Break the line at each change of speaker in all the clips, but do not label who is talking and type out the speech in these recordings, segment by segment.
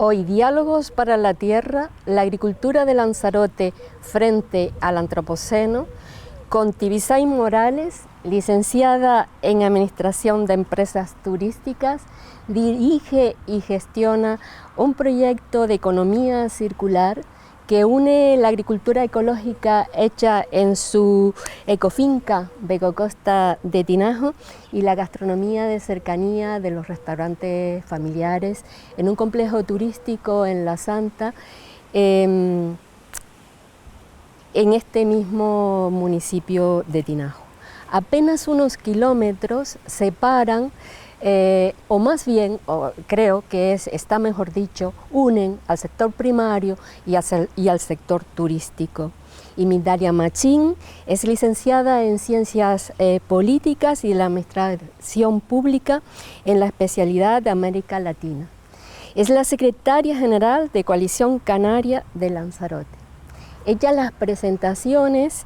Hoy, Diálogos para la Tierra, la agricultura de Lanzarote frente al Antropoceno, con Tibisay Morales, licenciada en Administración de Empresas Turísticas, dirige y gestiona un proyecto de economía circular que une la agricultura ecológica hecha en su ecofinca Becocosta de Tinajo y la gastronomía de cercanía de los restaurantes familiares en un complejo turístico en La Santa, en este mismo municipio de Tinajo. Apenas unos kilómetros separan, o más bien, creo que está mejor dicho, unen al sector primario y al sector turístico. Y Migdalia Machín es licenciada en Ciencias Políticas y de la Administración Pública en la especialidad de América Latina. Es la secretaria general de Coalición Canaria de Lanzarote. Ella las presentaciones,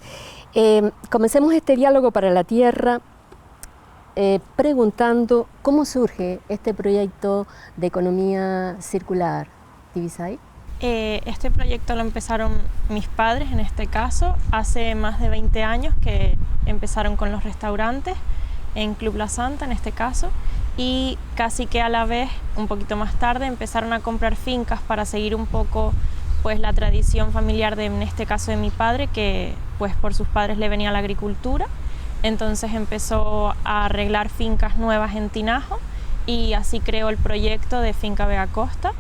comencemos este diálogo para la tierra preguntando cómo surge este proyecto de economía circular. Tibisay.
Este proyecto lo empezaron mis padres, en este caso, hace más de 20 años que empezaron con los restaurantes en Club La Santa, en este caso, y casi que a la vez, un poquito más tarde, empezaron a comprar fincas para seguir un poco pues la tradición familiar en este caso de mi padre, que pues por sus padres le venía la agricultura. Entonces empezó a arreglar fincas nuevas en Tinajo y así creó el proyecto de Finca Becocosta,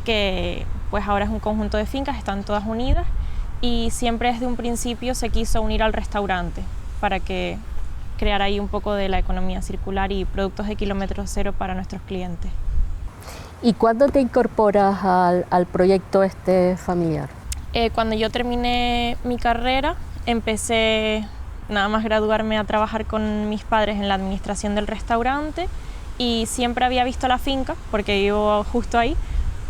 que pues ahora es un conjunto de fincas, están todas unidas, y siempre desde un principio se quiso unir al restaurante para que creara ahí un poco de la economía circular y productos de kilómetro cero para nuestros clientes.
¿Y cuándo te incorporas al proyecto familiar?
Cuando yo terminé mi carrera, empecé nada más graduarme a trabajar con mis padres en la administración del restaurante y siempre había visto la finca porque vivo justo ahí,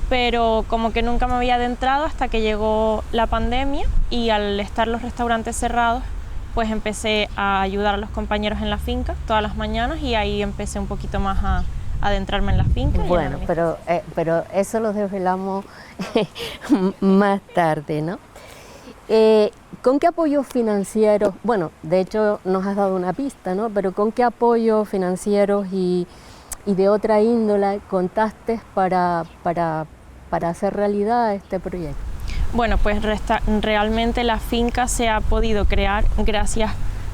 pero como que nunca me había adentrado hasta que llegó la pandemia y al estar los restaurantes cerrados, pues empecé a ayudar a los compañeros en la finca todas las mañanas y ahí empecé un poquito más a adentrarme en la finca.
Bueno, pero eso lo desvelamos más tarde, ¿no? ¿Con qué apoyos financieros, bueno, de hecho nos has dado una pista, ¿no? Pero ¿con qué apoyos financieros y de otra índole contaste para hacer realidad este proyecto?
Bueno, pues realmente la finca se ha podido crear gracias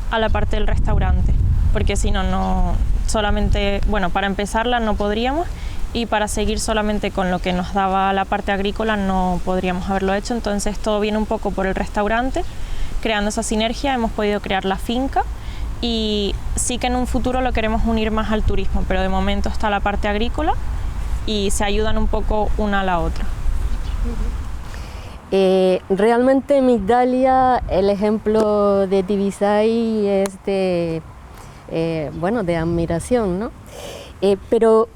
a la parte del restaurante, porque si no solamente, bueno, para empezarla no podríamos, y para seguir solamente con lo que nos daba la parte agrícola no podríamos haberlo hecho. Entonces todo viene un poco por el restaurante, creando esa sinergia hemos podido crear la finca y sí que en un futuro lo queremos unir más al turismo, pero de momento está la parte agrícola y se ayudan un poco una a la otra.
Realmente, Migdalia, el ejemplo de Tibisay es de admiración, ¿no? Pero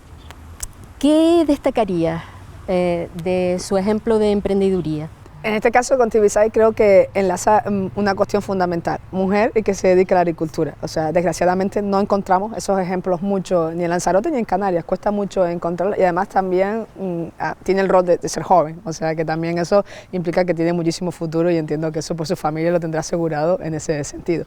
¿qué destacaría de su ejemplo de emprendeduría?
En este caso con Tibisay creo que enlaza una cuestión fundamental, mujer y que se dedica a la agricultura. O sea, desgraciadamente no encontramos esos ejemplos mucho ni en Lanzarote ni en Canarias, cuesta mucho encontrarlos y además también tiene el rol de ser joven, o sea que también eso implica que tiene muchísimo futuro y entiendo que eso por su familia lo tendrá asegurado en ese sentido.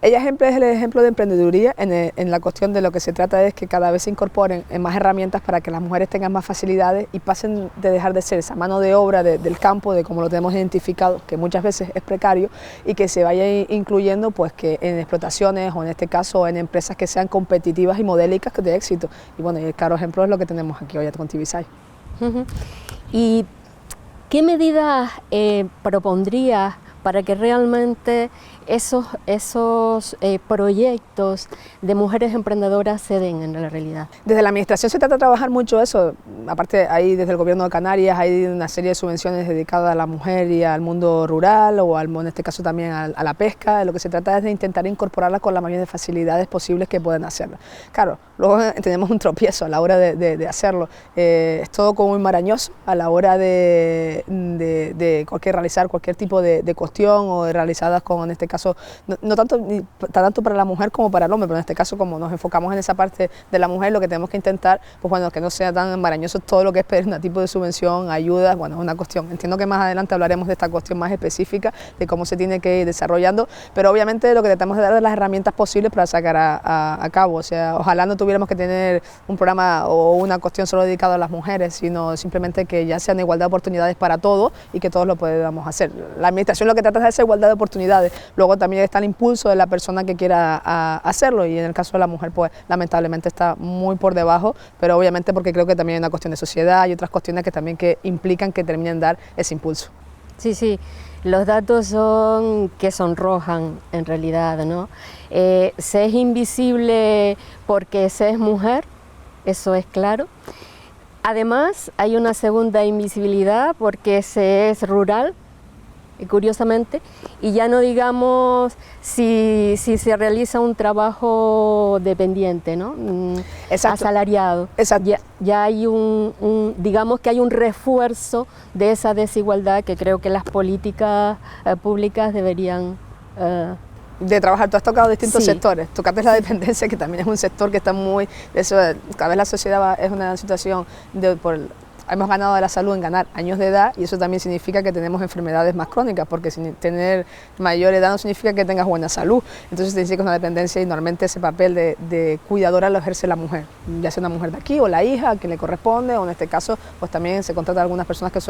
Ella es el ejemplo de emprendeduría en la cuestión de lo que se trata es que cada vez se incorporen más herramientas para que las mujeres tengan más facilidades y pasen de dejar de ser esa mano de obra del campo, de como lo tenemos identificado, que muchas veces es precario y que se vaya incluyendo pues que en explotaciones o en este caso en empresas que sean competitivas y modélicas de éxito. Y bueno, y el claro ejemplo es lo que tenemos aquí hoy con Tibisay.
¿Y qué medidas propondrías para que realmente esos proyectos de mujeres emprendedoras se den en la realidad?
Desde la administración se trata de trabajar mucho eso, aparte ahí desde el gobierno de Canarias hay una serie de subvenciones dedicadas a la mujer y al mundo rural o en este caso también a la pesca. Lo que se trata es de intentar incorporarla con la mayor de facilidades posibles que puedan hacerlo. Claro, luego tenemos un tropiezo a la hora de hacerlo, es todo como muy marañoso a la hora de realizar cualquier tipo de cosas. cuestión o realizadas con, en este caso, no tanto para la mujer como para el hombre, pero en este caso como nos enfocamos en esa parte de la mujer, lo que tenemos que intentar, pues bueno, que no sea tan embarañoso todo lo que es pedir un tipo de subvención, ayudas, bueno, es una cuestión. Entiendo que más adelante hablaremos de esta cuestión más específica, de cómo se tiene que ir desarrollando, pero obviamente lo que tratamos de dar es las herramientas posibles para sacar a cabo, o sea, ojalá no tuviéramos que tener un programa o una cuestión solo dedicada a las mujeres, sino simplemente que ya sean igualdad de oportunidades para todos y que todos lo podamos hacer. La administración lo que trata es de hacer igualdad de oportunidades, luego también está el impulso de la persona que quiera hacerlo, y en el caso de la mujer pues lamentablemente está muy por debajo, pero obviamente porque creo que también hay una cuestión de sociedad y otras cuestiones que también que implican que terminen de dar ese impulso.
Sí, sí, los datos son que sonrojan en realidad, ¿no? Se es invisible porque se es mujer, eso es claro. Además, hay una segunda invisibilidad porque se es rural, curiosamente, y ya no digamos si se realiza un trabajo dependiente, ¿no?
Exacto.
Asalariado.
Exacto.
Ya hay digamos que hay un refuerzo de esa desigualdad que creo que las políticas públicas deberían
de trabajar. Tú has tocado distintos
sí.
sectores, tocaste la dependencia, que también es un sector que está muy, cada vez la sociedad es una situación hemos ganado de la salud en ganar años de edad, y eso también significa que tenemos enfermedades más crónicas, porque sin tener mayor edad no significa que tengas buena salud. Entonces te dice que es una dependencia, y normalmente ese papel de cuidadora lo ejerce la mujer, ya sea una mujer de aquí o la hija, a quien le corresponde, o en este caso pues también se contrata a algunas personas que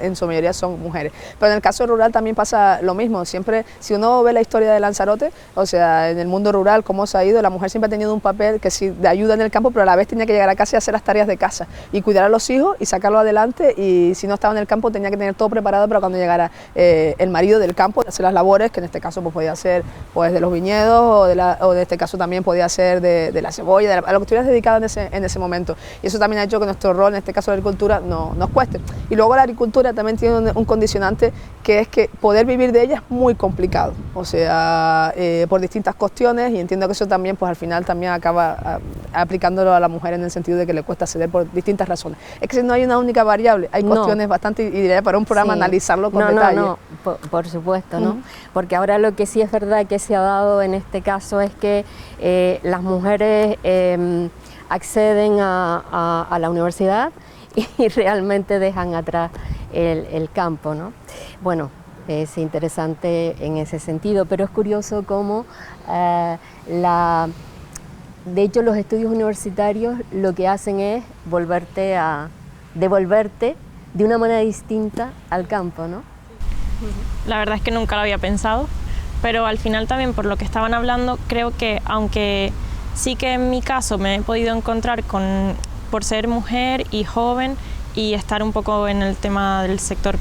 en su mayoría son mujeres. Pero en el caso rural también pasa lo mismo, siempre, si uno ve la historia de Lanzarote, o sea, en el mundo rural, cómo se ha ido, la mujer siempre ha tenido un papel que sí de ayuda en el campo, pero a la vez tenía que llegar a casa y hacer las tareas de casa, y cuidar a los hijos y sacarlo adelante, y si no estaba en el campo tenía que tener todo preparado para cuando llegara el marido del campo, hacer las labores, que en este caso pues podía ser pues de los viñedos, o en este caso también podía ser de la cebolla, a lo que estuvieras dedicado en ese momento, y eso también ha hecho que nuestro rol, en este caso de la agricultura, nos cueste. Y luego la agricultura también tiene un condicionante, que es que poder vivir de ella es muy complicado, o sea, por distintas cuestiones, y entiendo que eso también pues al final también acaba aplicándolo a la mujer, en el sentido de que le cuesta ceder por distintas razones. Es que si no hay una única variable, hay cuestiones bastante, y diría para un programa sí. Analizarlo con detalle.
No, por supuesto, ¿no? Porque ahora lo que sí es verdad que se ha dado en este caso es que las mujeres acceden a la universidad y realmente dejan atrás el campo, ¿no? Bueno, es interesante en ese sentido, pero es curioso cómo de hecho los estudios universitarios lo que hacen es devolverte de una manera distinta al campo, ¿no?
La verdad es que nunca lo había pensado, pero al final también por lo que estaban hablando, creo que aunque sí que en mi caso me he podido encontrar por ser mujer y joven y estar un poco en el tema del sector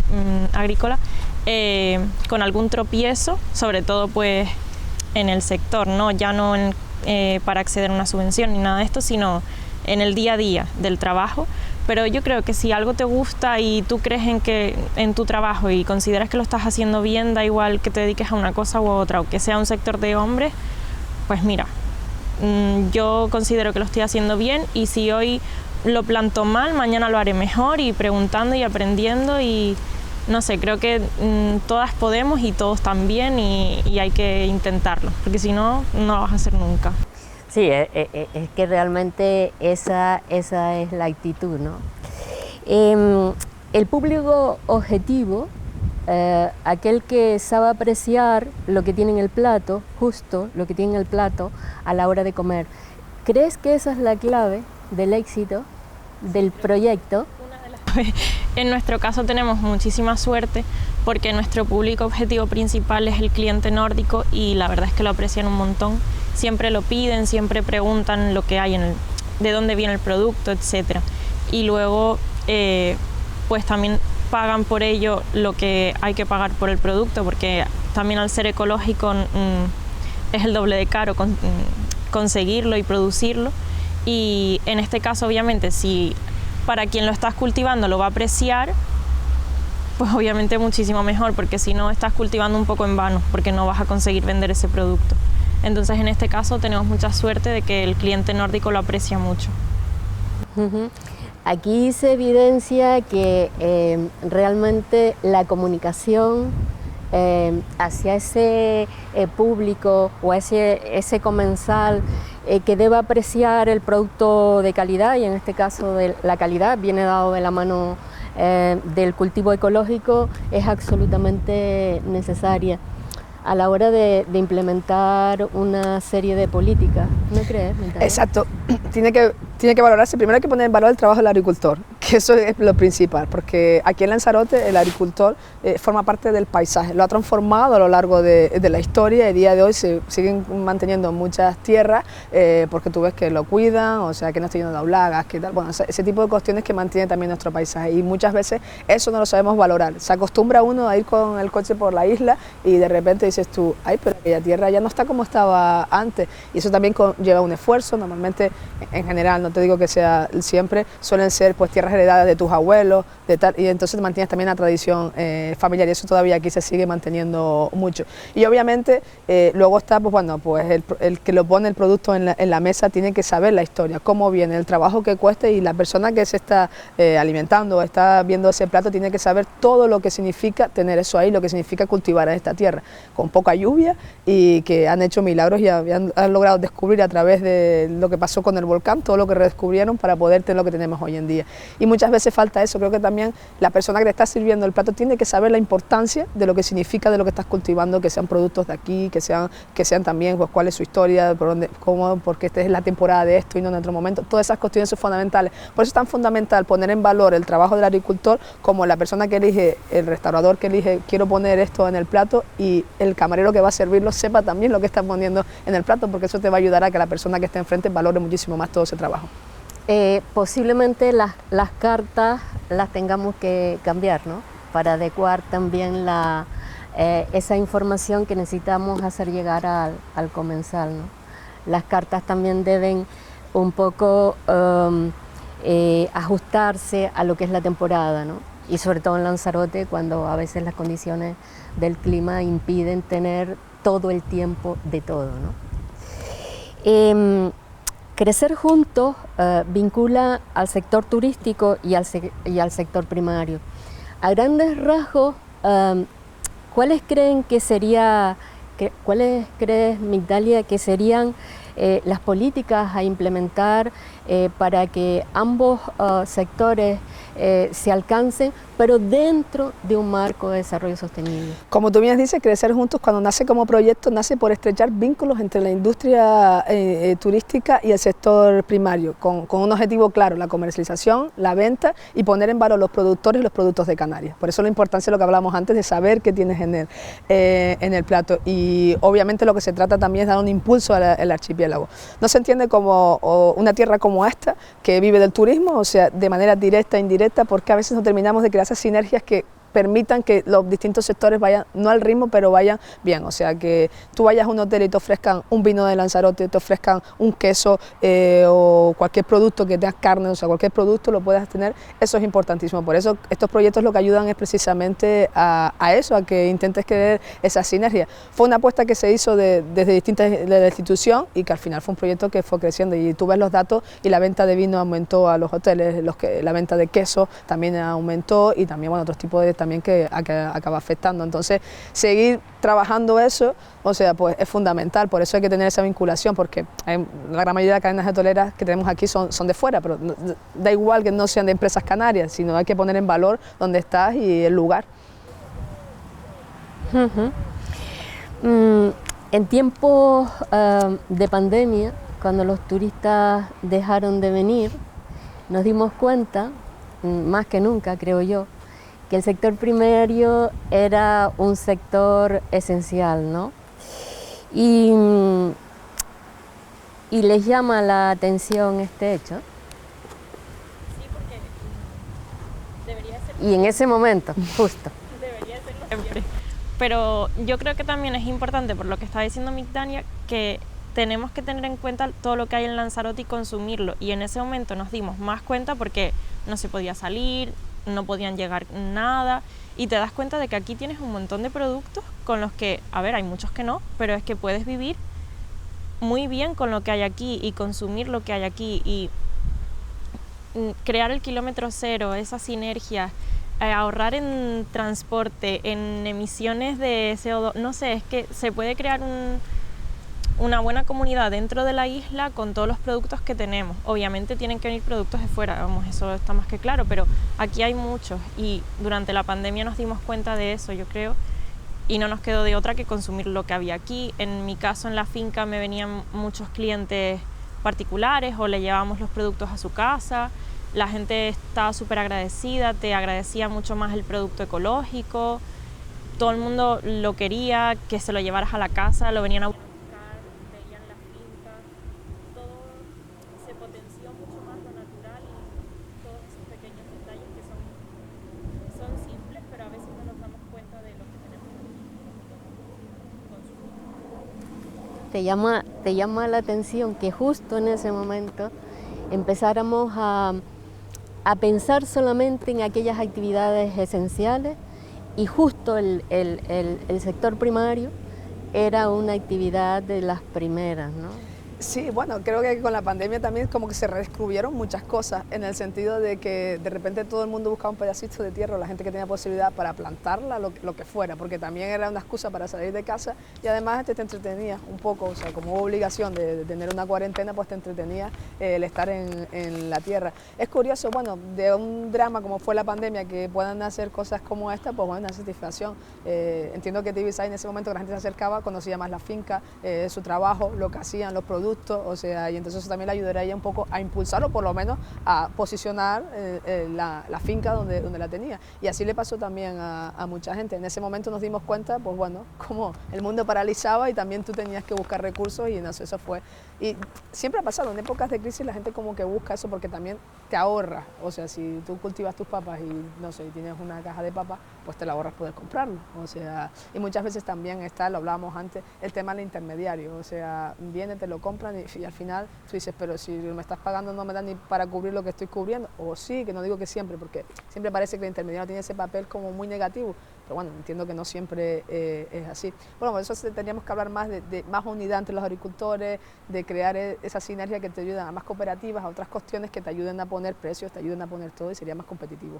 agrícola, con algún tropiezo, sobre todo pues en el sector, ¿no? Ya no para acceder a una subvención ni nada de esto, sino en el día a día del trabajo. Pero yo creo que si algo te gusta y tú crees en tu trabajo y consideras que lo estás haciendo bien, da igual que te dediques a una cosa u otra, o que sea un sector de hombres, pues mira, yo considero que lo estoy haciendo bien, y si hoy lo planto mal, mañana lo haré mejor, y preguntando y aprendiendo, y no sé, creo que todas podemos y todos también, y hay que intentarlo, porque si no, no lo vas a hacer nunca.
Sí, es que realmente esa es la actitud, ¿no? El público objetivo, aquel que sabe apreciar lo que tiene en el plato, justo lo que tiene en el plato a la hora de comer, ¿crees que esa es la clave del éxito del proyecto?
En nuestro caso tenemos muchísima suerte, porque nuestro público objetivo principal es el cliente nórdico, y la verdad es que lo aprecian un montón. Siempre lo piden, siempre preguntan lo que hay de dónde viene el producto, etc. Y luego pues también pagan por ello lo que hay que pagar por el producto, porque también al ser ecológico es el doble de caro conseguirlo y producirlo. Y en este caso, obviamente, si para quien lo estás cultivando lo va a apreciar, pues obviamente muchísimo mejor, porque si no estás cultivando un poco en vano, porque no vas a conseguir vender ese producto. Entonces en este caso tenemos mucha suerte de que el cliente nórdico lo aprecia mucho.
Aquí se evidencia que realmente la comunicación hacia ese público o ese comensal que debe apreciar el producto de calidad, y en este caso la calidad viene dado de la mano del cultivo ecológico, es absolutamente necesaria a la hora de implementar una serie de políticas, ¿no crees, Natalia?
Exacto, tiene que valorarse, primero hay que poner en valor el trabajo del agricultor, que eso es lo principal, porque aquí en Lanzarote el agricultor forma parte del paisaje, lo ha transformado a lo largo de la historia, y el día de hoy se siguen manteniendo muchas tierras, porque tú ves que lo cuidan, o sea, que no está lleno de plagas, que tal, bueno, ese tipo de cuestiones que mantiene también nuestro paisaje, y muchas veces eso no lo sabemos valorar. Se acostumbra uno a ir con el coche por la isla y de repente dices tú, ay, pero aquella tierra ya no está como estaba antes, y eso también lleva un esfuerzo. Normalmente, en general, no te digo que sea siempre, suelen ser pues tierras heredadas de tus abuelos, de tal, y entonces mantienes también la tradición familiar, y eso todavía aquí se sigue manteniendo mucho. Y obviamente luego está, pues bueno, pues el que lo pone el producto en la mesa tiene que saber la historia, cómo viene, el trabajo que cuesta, y la persona que se está alimentando o está viendo ese plato tiene que saber todo lo que significa tener eso ahí, lo que significa cultivar en esta tierra, con poca lluvia, y que han hecho milagros y han logrado descubrir a través de lo que pasó con el volcán, todo lo que redescubrieron para poder tener lo que tenemos hoy en día. Y muchas veces falta eso. Creo que también la persona que te está sirviendo el plato tiene que saber la importancia de lo que significa, de lo que estás cultivando, que sean productos de aquí, que sean también pues cuál es su historia, por dónde, cómo, porque esta es la temporada de esto y no en otro momento. Todas esas cuestiones son fundamentales. Por eso es tan fundamental poner en valor el trabajo del agricultor, como la persona que elige, el restaurador que elige, quiero poner esto en el plato, y el camarero que va a servirlo sepa también lo que está poniendo en el plato, porque eso te va a ayudar a que la persona que esté enfrente valore muchísimo más todo ese trabajo.
Posiblemente las cartas las tengamos que cambiar, ¿no? Para adecuar también esa información que necesitamos hacer llegar al comensal, ¿no? Las cartas también deben un poco ajustarse a lo que es la temporada, ¿no? Y sobre todo en Lanzarote, cuando a veces las condiciones del clima impiden tener todo el tiempo de todo, ¿no? Crecer juntos vincula al sector turístico y al sector primario. A grandes rasgos, ¿cuáles crees, Migdalia, que serían las políticas a implementar para que ambos sectores se alcancen, pero dentro de un marco de desarrollo sostenible?
Como tú bien dices, Crecer Juntos, cuando nace como proyecto, nace por estrechar vínculos entre la industria turística y el sector primario, con un objetivo claro: la comercialización, la venta, y poner en valor los productores y los productos de Canarias. Por eso la importancia de lo que hablábamos antes, de saber qué tienes en el plato. Y obviamente lo que se trata también es dar un impulso al archipiélago. No se entiende como una tierra como esta, que vive del turismo, o sea, de manera directa e indirecta, porque a veces no terminamos de crear esas sinergias que permitan que los distintos sectores vayan, no al ritmo, pero vayan bien. O sea, que tú vayas a un hotel y te ofrezcan un vino de Lanzarote, te ofrezcan un queso o cualquier producto que tengas carne, o sea, cualquier producto lo puedas tener, eso es importantísimo. Por eso estos proyectos lo que ayudan es precisamente a eso, a que intentes crear esa sinergia. Fue una apuesta que se hizo desde distintas de la institución, y que al final fue un proyecto que fue creciendo, y tú ves los datos, y la venta de vino aumentó a los hoteles, la venta de queso también aumentó, y también, bueno, otros tipos de también que acaba afectando. Entonces, seguir trabajando eso, o sea, pues es fundamental. Por eso hay que tener esa vinculación, porque la gran mayoría de cadenas hoteleras que tenemos aquí son de fuera, pero da igual que no sean de empresas canarias, sino hay que poner en valor dónde estás y el lugar.
En tiempos de pandemia, cuando los turistas dejaron de venir, nos dimos cuenta, más que nunca creo yo, que el sector primario era un sector esencial, ¿no? Y les llama la atención este hecho.
Sí, porque debería ser.
Y en ese momento, justo.
Debería serlo siempre. Pero yo creo que también es importante, por lo que está diciendo Migdalia, que tenemos que tener en cuenta todo lo que hay en Lanzarote y consumirlo. Y en ese momento nos dimos más cuenta porque no se podía salir, no podían llegar nada, y te das cuenta de que aquí tienes un montón de productos con los que, a ver, hay muchos que no, pero es que puedes vivir muy bien con lo que hay aquí y consumir lo que hay aquí y crear el kilómetro cero, esa sinergia ahorrar en transporte, en emisiones de CO2, no sé, es que se puede crear una buena comunidad dentro de la isla con todos los productos que tenemos. Obviamente tienen que venir productos de fuera, vamos, eso está más que claro, pero aquí hay muchos y durante la pandemia nos dimos cuenta de eso, yo creo, y no nos quedó de otra que consumir lo que había aquí. En mi caso, en la finca me venían muchos clientes particulares o le llevábamos los productos a su casa. La gente estaba súper agradecida, te agradecía mucho más el producto ecológico. Todo el mundo lo quería, que se lo llevaras a la casa, lo venían a buscar, veían la finca. Todo se potenció mucho más lo natural y todos esos pequeños detalles que son simples, pero a veces no nos damos cuenta de lo que tenemos que consumir.
Te llama la atención que justo en ese momento empezáramos a pensar solamente en aquellas actividades esenciales y justo el sector primario era una actividad de las primeras, ¿no?
Sí, bueno, creo que con la pandemia también como que se redescubrieron muchas cosas en el sentido de que de repente todo el mundo buscaba un pedacito de tierra, la gente que tenía posibilidad para plantarla, lo que fuera, porque también era una excusa para salir de casa y además te entretenías un poco, o sea, como hubo obligación de tener una cuarentena, pues te entretenía el estar en la tierra. Es curioso, bueno, de un drama como fue la pandemia, que puedan hacer cosas como esta, pues bueno, una satisfacción. Entiendo que TVSA en ese momento que la gente se acercaba, conocía más la finca, su trabajo, lo que hacían, los productos, o sea, y entonces eso también le ayudaría a ella un poco a impulsar o por lo menos a posicionar la finca donde la tenía. Y así le pasó también a mucha gente. En ese momento nos dimos cuenta, pues bueno, como el mundo paralizaba y también tú tenías que buscar recursos y no sé, eso fue. Y siempre ha pasado, en épocas de crisis la gente como que busca eso porque también te ahorra. O sea, si tú cultivas tus papas y no sé, tienes una caja de papas, pues te la ahorras poder comprarlo. O sea, y muchas veces también está, lo hablábamos antes, el tema del intermediario. O sea, viene, te lo compran y al final tú dices, pero si me estás pagando no me da ni para cubrir lo que estoy cubriendo. O sí, que no digo que siempre, porque siempre parece que el intermediario tiene ese papel como muy negativo. Pero bueno, entiendo que no siempre es así. Bueno, por eso tendríamos que hablar más de más unidad entre los agricultores, de crear esa sinergia que te ayuda a más cooperativas, a otras cuestiones que te ayuden a poner precios, te ayuden a poner todo y sería más competitivo.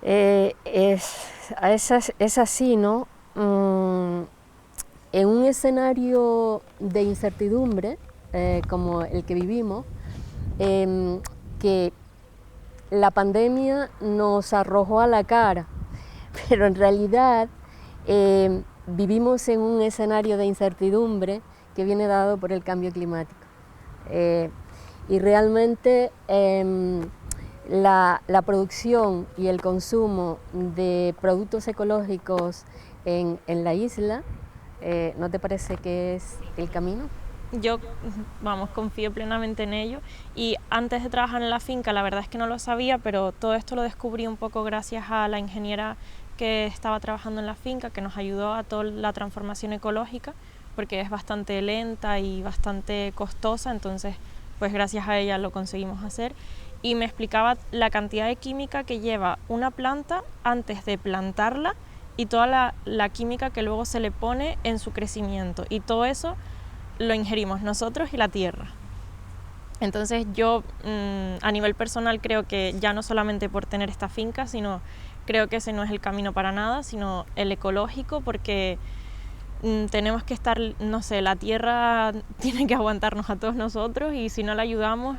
Es así, ¿no? En un escenario de incertidumbre como el que vivimos, que la pandemia nos arrojó a la cara, pero en realidad vivimos en un escenario de incertidumbre que viene dado por el cambio climático. Y realmente la producción y el consumo de productos ecológicos en la isla, ¿no te parece que es el camino?
Yo, vamos, confío plenamente en ello y antes de trabajar en la finca la verdad es que no lo sabía, pero todo esto lo descubrí un poco gracias a la ingeniera que estaba trabajando en la finca, que nos ayudó a toda la transformación ecológica, porque es bastante lenta y bastante costosa, entonces pues gracias a ella lo conseguimos hacer. Y me explicaba la cantidad de química que lleva una planta antes de plantarla y toda la química que luego se le pone en su crecimiento, y todo eso lo ingerimos nosotros y la tierra. Entonces yo a nivel personal creo que ya no solamente por tener esta finca, sino creo que ese no es el camino para nada, sino el ecológico, porque tenemos que estar, no sé, la tierra tiene que aguantarnos a todos nosotros y si no la ayudamos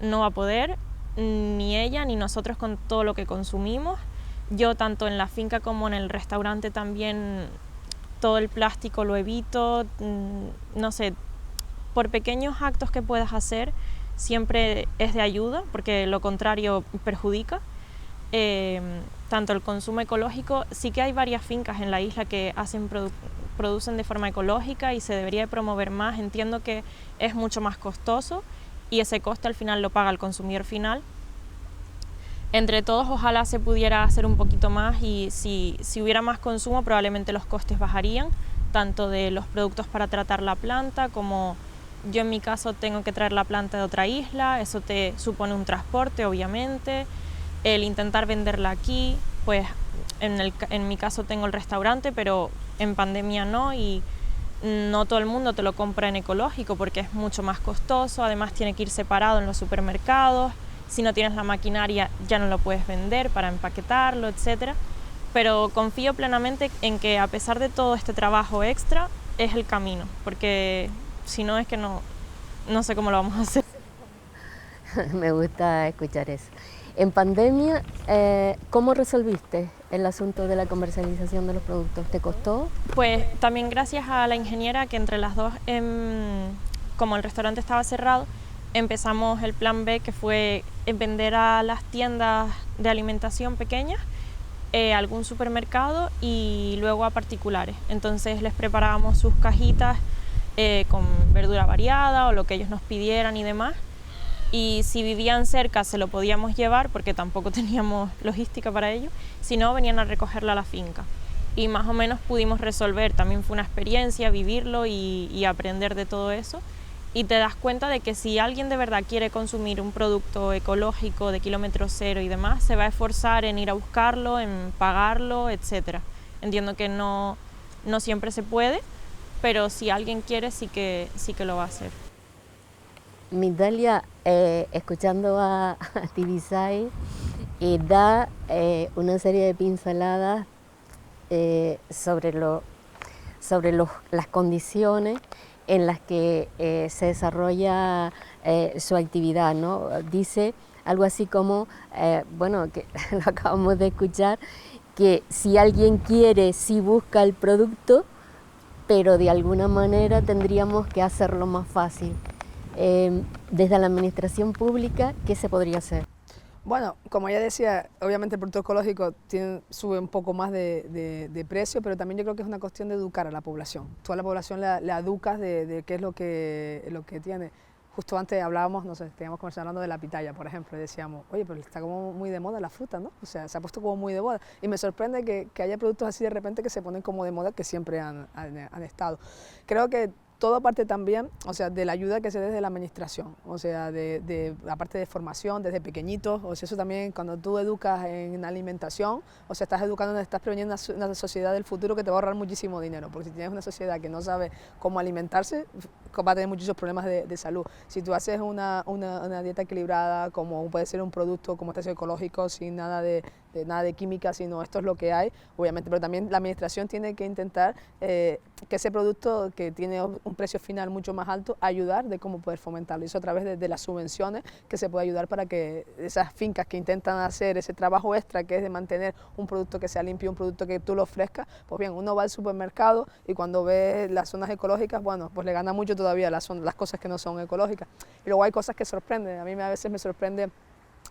no va a poder, ni ella ni nosotros con todo lo que consumimos. Yo tanto en la finca como en el restaurante también todo el plástico lo evito, no sé, por pequeños actos que puedas hacer siempre es de ayuda, porque lo contrario perjudica. Tanto el consumo ecológico, sí que hay varias fincas en la isla que producen de forma ecológica y se debería promover más. Entiendo que es mucho más costoso y ese coste al final lo paga el consumidor final. Entre todos ojalá se pudiera hacer un poquito más y si hubiera más consumo probablemente los costes bajarían, tanto de los productos para tratar la planta como yo en mi caso tengo que traer la planta de otra isla, eso te supone un transporte obviamente, el intentar venderla aquí, pues en mi caso tengo el restaurante pero en pandemia no y no todo el mundo te lo compra en ecológico porque es mucho más costoso, además tiene que ir separado en los supermercados. si no tienes la maquinaria ya no lo puedes vender para empaquetarlo, etc. Pero confío plenamente en que a pesar de todo este trabajo extra, es el camino, porque si no es que no sé cómo lo vamos a hacer.
Me gusta escuchar eso. En pandemia, ¿cómo resolviste el asunto de la comercialización de los productos? ¿Te costó?
Pues también gracias a la ingeniera, que entre las dos, como el restaurante estaba cerrado, empezamos el plan B, que fue vender a las tiendas de alimentación pequeñas, algún supermercado y luego a particulares. Entonces les preparábamos sus cajitas con verdura variada o lo que ellos nos pidieran y demás. Y si vivían cerca se lo podíamos llevar porque tampoco teníamos logística para ello, si no venían a recogerla a la finca. Y más o menos pudimos resolver, también fue una experiencia vivirlo y aprender de todo eso. Y te das cuenta de que si alguien de verdad quiere consumir un producto ecológico de kilómetro cero y demás, se va a esforzar en ir a buscarlo, en pagarlo, etc. Entiendo que no siempre se puede, pero si alguien quiere sí que lo va a hacer.
Migdalia, escuchando a Tibisay, da una serie de pinceladas sobre las condiciones en las que se desarrolla su actividad, ¿no? Dice algo así como, bueno, que lo acabamos de escuchar, que si alguien quiere, sí busca el producto, pero de alguna manera tendríamos que hacerlo más fácil. Desde la administración pública, ¿qué se podría hacer?
Bueno, como ya decía, obviamente el producto ecológico sube un poco más de precio, pero también yo creo que es una cuestión de educar a la población. Tú a la población la educas de qué es lo que tiene. Justo antes hablábamos, no sé, teníamos conversado hablando de la pitaya, por ejemplo, y decíamos, oye, pero está como muy de moda la fruta, ¿no? O sea, se ha puesto como muy de moda. Y me sorprende que haya productos así de repente que se ponen como de moda, que siempre han estado. Creo que todo parte también, o sea, de la ayuda que se dé desde la administración, o sea, de la parte de formación desde pequeñitos, o sea, eso también cuando tú educas en alimentación, o sea, estás educando, estás preveniendo una sociedad del futuro que te va a ahorrar muchísimo dinero, porque si tienes una sociedad que no sabe cómo alimentarse, va a tener muchísimos problemas de salud. Si tú haces una dieta equilibrada, como puede ser un producto como este ecológico, sin nada de química, sino esto es lo que hay, obviamente, pero también la administración tiene que intentar que ese producto que tiene un precio final mucho más alto, ayudar de cómo poder fomentarlo. Y eso a través de las subvenciones que se puede ayudar para que esas fincas que intentan hacer ese trabajo extra, que es de mantener un producto que sea limpio, un producto que tú lo ofrezcas, pues bien, uno va al supermercado y cuando ve las zonas ecológicas, bueno, pues le gana mucho todavía las cosas que no son ecológicas. Y luego hay cosas que sorprenden, a mí a veces me sorprende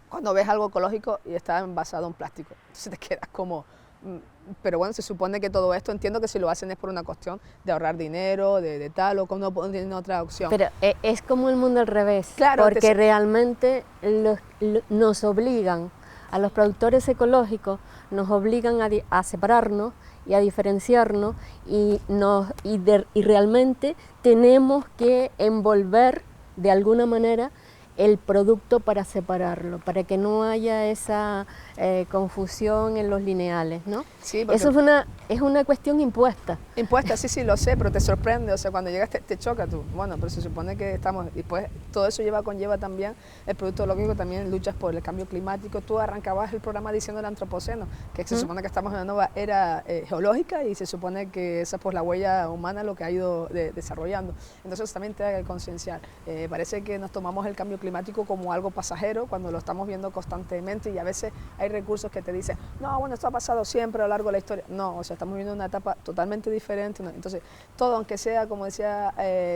cuando ves algo ecológico y está envasado en plástico, entonces te quedas como... Pero bueno, se supone que todo esto, entiendo que si lo hacen es por una cuestión de ahorrar dinero, de tal, o como no tienen otra opción.
Pero es como el mundo al revés,
claro,
porque realmente nos obligan, a los productores ecológicos, nos obligan a separarnos y a diferenciarnos y realmente tenemos que envolver de alguna manera el producto para separarlo, para que no haya esa confusión en los lineales, ¿no?
Sí,
eso es una cuestión impuesta.
Impuesta, sí, lo sé, pero te sorprende, o sea, cuando llegas te choca tú. Bueno, pero se supone que estamos, y pues todo eso conlleva también, el producto ecológico también luchas por el cambio climático. Tú arrancabas el programa diciendo el antropoceno, que se supone que estamos en una nueva era geológica y se supone que esa pues la huella humana lo que ha ido desarrollando. Entonces eso también te da que concienciar. Parece que nos tomamos el cambio climático como algo pasajero cuando lo estamos viendo constantemente y a veces hay recursos que te dicen, no, bueno, esto ha pasado siempre a lo largo de la historia. No, o sea, estamos viviendo una etapa totalmente diferente. Entonces, todo, aunque sea, como decía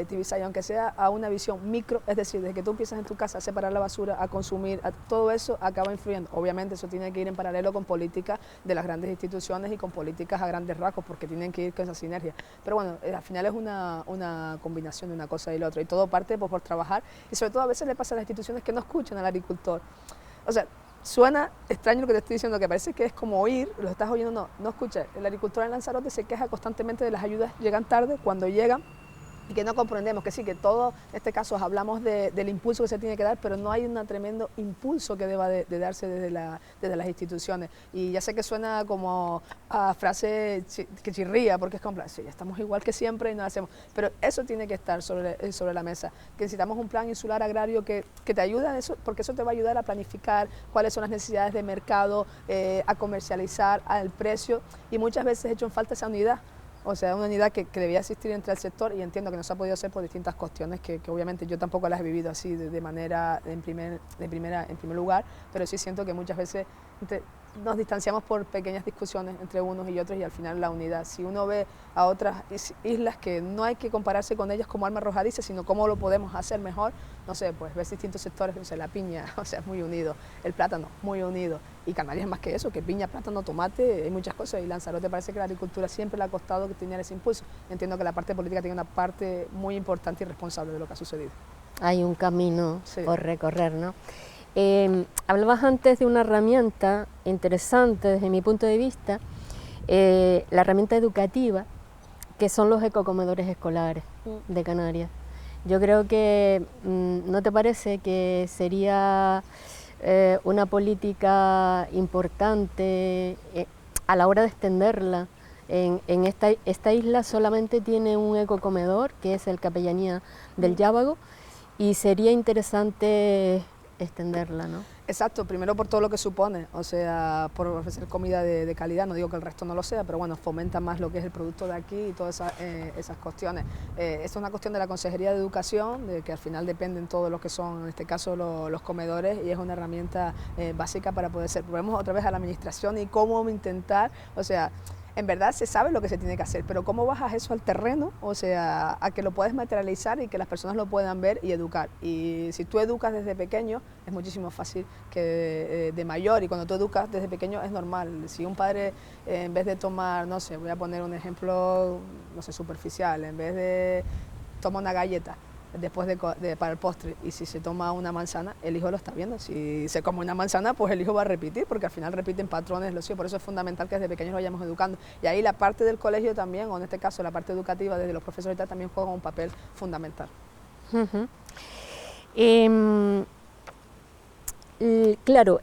Tibisay, aunque sea a una visión micro, es decir, desde que tú empiezas en tu casa a separar la basura, a consumir, todo eso acaba influyendo. Obviamente eso tiene que ir en paralelo con políticas de las grandes instituciones y con políticas a grandes rasgos, porque tienen que ir con esa sinergia. Pero bueno, al final es una combinación de una cosa y la otra, y todo parte por trabajar, y sobre todo a veces le pasa a las instituciones que no escuchan al agricultor. O sea, suena extraño lo que te estoy diciendo, que parece que es como oír, lo estás oyendo, no escucha. El agricultor en Lanzarote se queja constantemente de las ayudas, llegan tarde, cuando llegan y que no comprendemos, que sí, que todos en este caso hablamos del impulso que se tiene que dar, pero no hay un tremendo impulso que deba de darse desde las instituciones. Y ya sé que suena como a frase que chirría, porque es como, sí, estamos igual que siempre y no hacemos, pero eso tiene que estar sobre la mesa, que necesitamos un plan insular agrario que te ayude a eso, porque eso te va a ayudar a planificar cuáles son las necesidades de mercado, a comercializar, al precio, y muchas veces he hecho en falta esa unidad. O sea, una unidad que debía existir entre el sector, y entiendo que no se ha podido hacer por distintas cuestiones que obviamente yo tampoco las he vivido así de manera en primer lugar, pero sí siento que muchas veces nos distanciamos por pequeñas discusiones entre unos y otros, y al final la unidad. Si uno ve a otras islas que no hay que compararse con ellas como arma arrojadiza, sino cómo lo podemos hacer mejor, no sé, pues ves distintos sectores, no sé, la piña, o sea, es muy unido, el plátano, muy unido, y Canarias es más que eso, que piña, plátano, tomate, hay muchas cosas, y Lanzarote parece que la agricultura siempre le ha costado que tener ese impulso. Entiendo que la parte política tiene una parte muy importante y responsable de lo que ha sucedido.
Hay un camino por recorrer, ¿no? Hablabas antes de una herramienta interesante desde mi punto de vista, la herramienta educativa, que son los ecocomedores escolares de Canarias. Yo creo que, ¿no te parece que sería una política importante a la hora de extenderla? En esta isla solamente tiene un ecocomedor, que es el Capellanía del Llávago, y sería interesante extenderla, ¿no?
Exacto, primero por todo lo que supone, o sea, por ofrecer comida de calidad, no digo que el resto no lo sea, pero bueno, fomenta más lo que es el producto de aquí y todas esas cuestiones. Es una cuestión de la Consejería de Educación, de que al final dependen todo lo que son, en este caso, los comedores, y es una herramienta básica para poder ser. Volvemos otra vez a la administración y cómo intentar, o sea, en verdad se sabe lo que se tiene que hacer, pero ¿cómo bajas eso al terreno? O sea, a que lo puedes materializar y que las personas lo puedan ver y educar. Y si tú educas desde pequeño, es muchísimo fácil que de mayor, y cuando tú educas desde pequeño es normal. Si un padre, en vez de tomar, no sé, voy a poner un ejemplo, no sé, superficial, en vez de tomar una galleta después para el postre, y si se toma una manzana, el hijo lo está viendo. Si se come una manzana, pues el hijo va a repetir, porque al final repiten patrones, por eso es fundamental que desde pequeños lo vayamos educando. Y ahí la parte del colegio también, o en este caso la parte educativa desde los profesores también juega un papel fundamental.
Claro,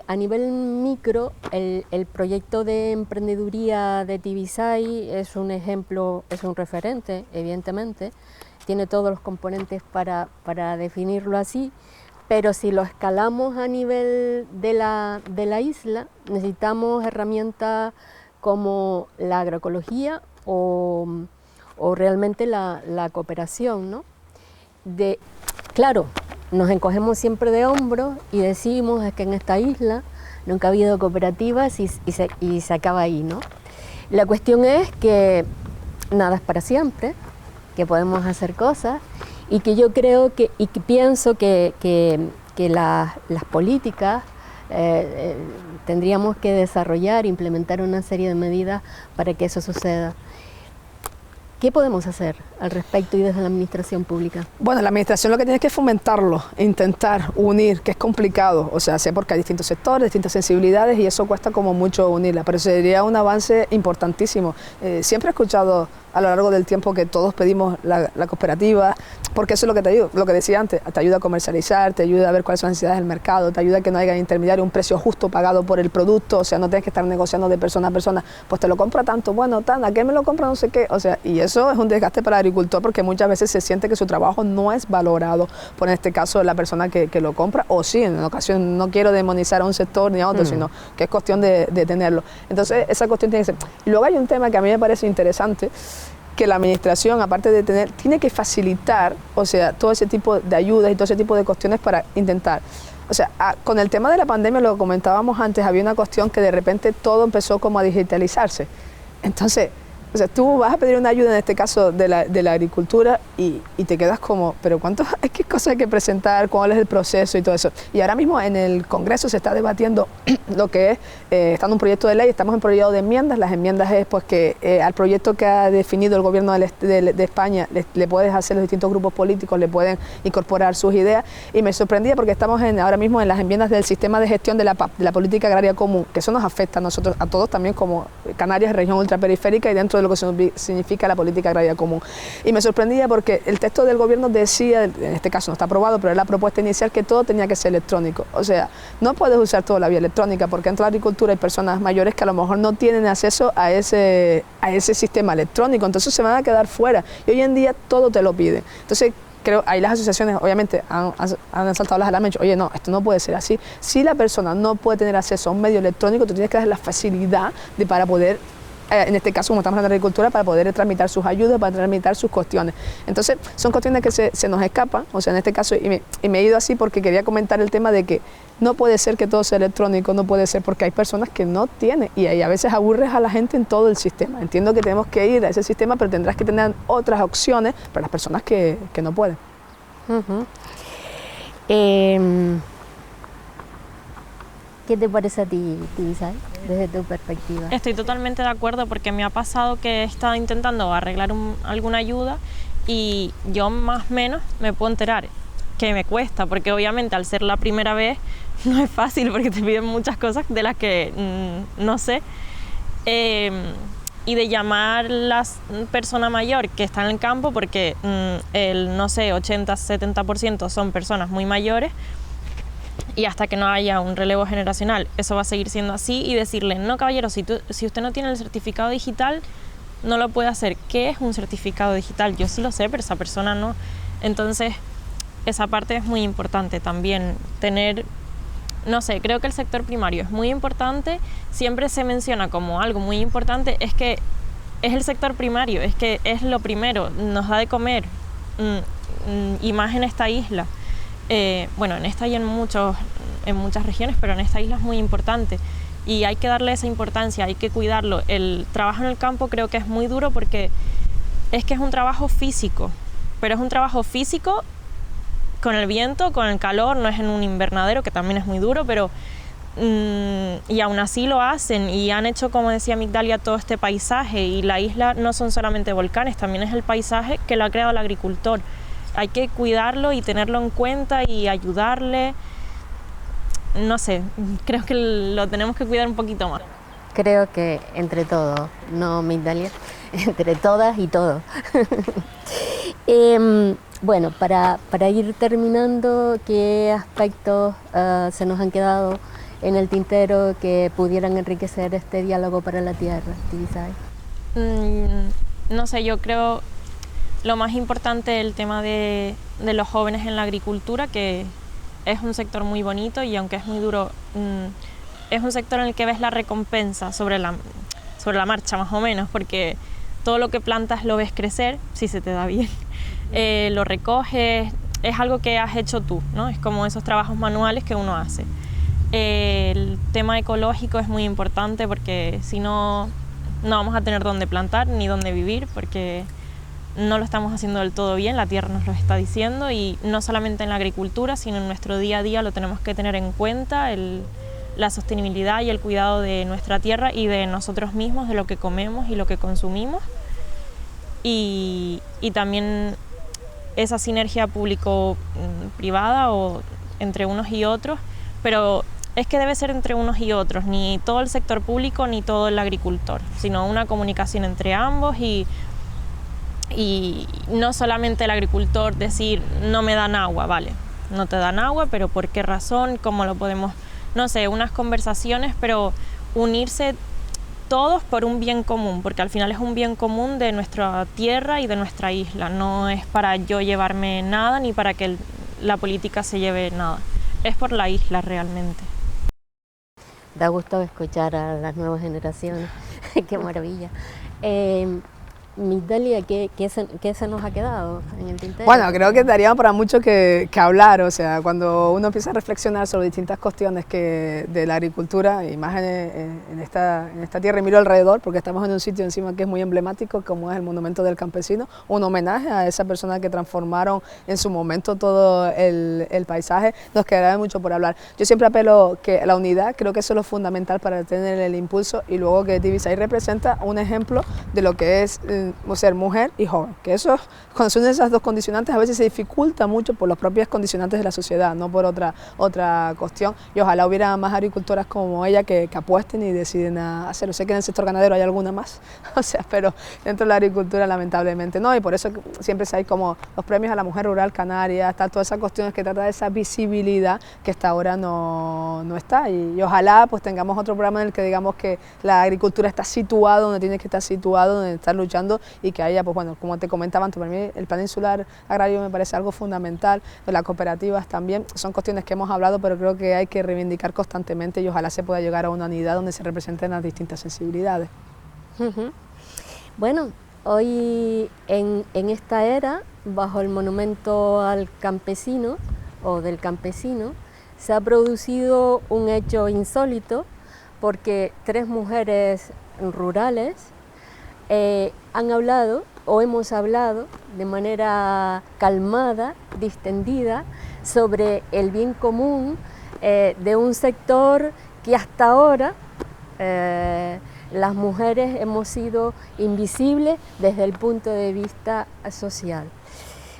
a nivel micro, el proyecto de emprendeduría de Tibisay es un ejemplo, es un referente, evidentemente. Tiene todos los componentes para definirlo así, pero si lo escalamos a nivel de la isla, necesitamos herramientas como la agroecología o realmente la cooperación, ¿no? Claro, nos encogemos siempre de hombros y decimos es que en esta isla nunca ha habido cooperativas y se acaba ahí, ¿no? La cuestión es que nada es para siempre, que podemos hacer cosas, y que yo creo que pienso que las políticas tendríamos que desarrollar, implementar una serie de medidas para que eso suceda. ¿Qué podemos hacer al respecto y desde la administración pública?
Bueno, la administración lo que tiene es que fomentarlo, intentar unir, que es complicado, o sea, sé porque hay distintos sectores, distintas sensibilidades, y eso cuesta como mucho unirla, pero sería un avance importantísimo. Siempre he escuchado a lo largo del tiempo que todos pedimos la cooperativa, porque eso es lo que te ayuda, lo que decía antes, te ayuda a comercializar, te ayuda a ver cuáles son las necesidades del mercado, te ayuda a que no haya intermediario, un precio justo pagado por el producto, o sea, no tienes que estar negociando de persona a persona, pues te lo compra tanto, bueno, ¿a qué me lo compra? No sé qué, o sea, y eso es un desgaste para el agricultor, porque muchas veces se siente que su trabajo no es valorado por, en este caso, la persona que lo compra, o sí, en ocasión, no quiero demonizar a un sector ni a otro, sino que es cuestión de tenerlo. Entonces, esa cuestión tiene que ser. Y luego hay un tema que a mí me parece interesante, que la administración, aparte de tener, tiene que facilitar, o sea, todo ese tipo de ayudas y todo ese tipo de cuestiones para intentar. O sea, con el tema de la pandemia, lo comentábamos antes, había una cuestión que de repente todo empezó como a digitalizarse. Entonces, o sea, tú vas a pedir una ayuda, en este caso de la agricultura, y te quedas como, pero ¿qué cosas hay que presentar? ¿Cuál es el proceso y todo eso? Y ahora mismo en el Congreso se está debatiendo lo que es, está en un proyecto de ley, estamos en periodo de enmiendas. Las enmiendas es pues que al proyecto que ha definido el gobierno de España le puedes hacer los distintos grupos políticos, le pueden incorporar sus ideas, y me sorprendía porque estamos ahora mismo en las enmiendas del sistema de gestión de la política agraria común, que eso nos afecta a nosotros, a todos también como Canarias es región ultraperiférica y dentro de lo que significa la política agraria común. Y me sorprendía porque el texto del gobierno decía, en este caso no está aprobado, pero es la propuesta inicial, que todo tenía que ser electrónico. O sea, no puedes usar toda la vía electrónica porque dentro de la agricultura hay personas mayores que a lo mejor no tienen acceso a ese sistema electrónico, entonces se van a quedar fuera. Y hoy en día todo te lo pide. Entonces, creo, ahí las asociaciones obviamente han saltado las alarmas y dicho, oye, no, esto no puede ser así. Si la persona no puede tener acceso a un medio electrónico, tú tienes que dar la facilidad para poder, en este caso como estamos hablando de agricultura, para poder tramitar sus ayudas, para tramitar sus cuestiones. Entonces son cuestiones que se nos escapan, o sea, en este caso, y me he ido así porque quería comentar el tema de que no puede ser que todo sea electrónico, no puede ser porque hay personas que no tienen y ahí a veces aburres a la gente en todo el sistema. Entiendo que tenemos que ir a ese sistema, pero tendrás que tener otras opciones para las personas que no pueden.
¿Qué te parece a ti, Tibisay, desde tu perspectiva?
Estoy totalmente de acuerdo porque me ha pasado que he estado intentando arreglar alguna ayuda y yo más o menos me puedo enterar que me cuesta, porque obviamente al ser la primera vez no es fácil porque te piden muchas cosas de las que no sé. Y de llamar a la persona mayor que está en el campo, porque el, no sé, 80-70% son personas muy mayores, y hasta que no haya un relevo generacional eso va a seguir siendo así, y decirle, no caballero, si usted no tiene el certificado digital no lo puede hacer. ¿Qué es un certificado digital? Yo sí lo sé, pero esa persona no. Entonces esa parte es muy importante también, tener, no sé, creo que el sector primario es muy importante, siempre se menciona como algo muy importante, es que es el sector primario, es que es lo primero, nos da de comer, y más en esta isla. Bueno, en esta y en muchas regiones, pero en esta isla es muy importante y hay que darle esa importancia, hay que cuidarlo. El trabajo en el campo creo que es muy duro porque es un trabajo físico, pero es un trabajo físico con el viento, con el calor, no es en un invernadero, que también es muy duro, pero y aún así lo hacen y han hecho, como decía Migdalia, todo este paisaje, y la isla no son solamente volcanes, también es el paisaje que lo ha creado el agricultor. Hay que cuidarlo y tenerlo en cuenta y ayudarle. No sé, creo que lo tenemos que cuidar un poquito más.
Creo que entre todos, ¿no, Migdalia? Entre todas y todos. Bueno, para ir terminando, ¿qué aspectos se nos han quedado en el tintero que pudieran enriquecer este diálogo para la tierra, Tibisay?
No sé, yo creo lo más importante es el tema de los jóvenes en la agricultura, que es un sector muy bonito y aunque es muy duro, es un sector en el que ves la recompensa sobre la marcha más o menos, porque todo lo que plantas lo ves crecer, si se te da bien, lo recoges, es algo que has hecho tú, ¿no? Es como esos trabajos manuales que uno hace. El tema ecológico es muy importante porque si no, no vamos a tener dónde plantar ni dónde vivir, porque no lo estamos haciendo del todo bien, la tierra nos lo está diciendo, y no solamente en la agricultura, sino en nuestro día a día lo tenemos que tener en cuenta, la sostenibilidad y el cuidado de nuestra tierra y de nosotros mismos, de lo que comemos y lo que consumimos, y también esa sinergia público-privada o entre unos y otros, pero es que debe ser entre unos y otros, ni todo el sector público ni todo el agricultor, sino una comunicación entre ambos, y no solamente el agricultor decir no me dan agua, vale, no te dan agua, pero ¿por qué razón? ¿Cómo lo podemos? No sé, unas conversaciones, pero unirse todos por un bien común, porque al final es un bien común de nuestra tierra y de nuestra isla, no es para yo llevarme nada ni para que la política se lleve nada, es por la isla realmente.
Da gusto escuchar a las nuevas generaciones, qué maravilla. Migdalia, ¿qué se nos ha quedado en el tintero?
Bueno, creo que daría para mucho que hablar, o sea, cuando uno empieza a reflexionar sobre distintas cuestiones de la agricultura, y más en esta tierra, y miro alrededor, porque estamos en un sitio encima que es muy emblemático, como es el Monumento del Campesino, un homenaje a esa persona que transformaron en su momento todo el paisaje, nos quedará mucho por hablar. Yo siempre apelo que la unidad, creo que eso es lo fundamental para tener el impulso, y luego que Tibisay representa un ejemplo de lo que es ser mujer y joven, que eso, cuando se unen esas dos condicionantes, a veces se dificulta mucho por las propias condicionantes de la sociedad, no por otra cuestión, y ojalá hubiera más agricultoras como ella que apuesten y deciden a hacerlo. Sé que en el sector ganadero hay alguna más, o sea, pero dentro de la agricultura lamentablemente no, y por eso siempre hay como los premios a la mujer rural canaria, está todas esas cuestiones que trata de esa visibilidad que hasta ahora no está, y ojalá pues tengamos otro programa en el que digamos que la agricultura está situada donde tiene que estar situado, donde está luchando, y que haya, pues bueno, como te comentaba antes, para mí el plan insular agrario me parece algo fundamental, las cooperativas también, son cuestiones que hemos hablado, pero creo que hay que reivindicar constantemente y ojalá se pueda llegar a una unidad donde se representen las distintas sensibilidades.
Bueno, hoy en esta era, bajo el monumento al campesino o del campesino, se ha producido un hecho insólito porque 3 mujeres rurales han hablado o hemos hablado de manera calmada, distendida, sobre el bien común de un sector que hasta ahora las mujeres hemos sido invisibles desde el punto de vista social.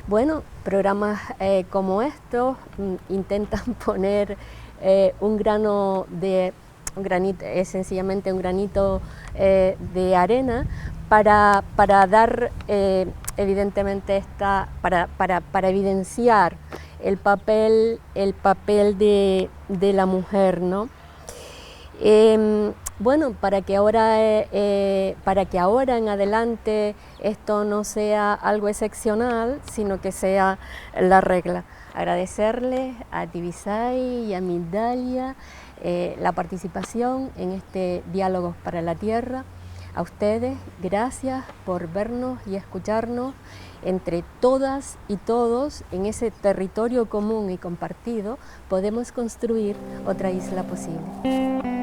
Bueno, programas como estos intentan poner es sencillamente un granito de arena para dar evidentemente para evidenciar el papel de la mujer, ¿no? Bueno, para que ahora en adelante esto no sea algo excepcional, sino que sea la regla. Agradecerles a Tibisay y a Migdalia la participación en este Diálogos para la Tierra. A ustedes, gracias por vernos y escucharnos. Entre todas y todos, en ese territorio común y compartido, podemos construir otra isla posible.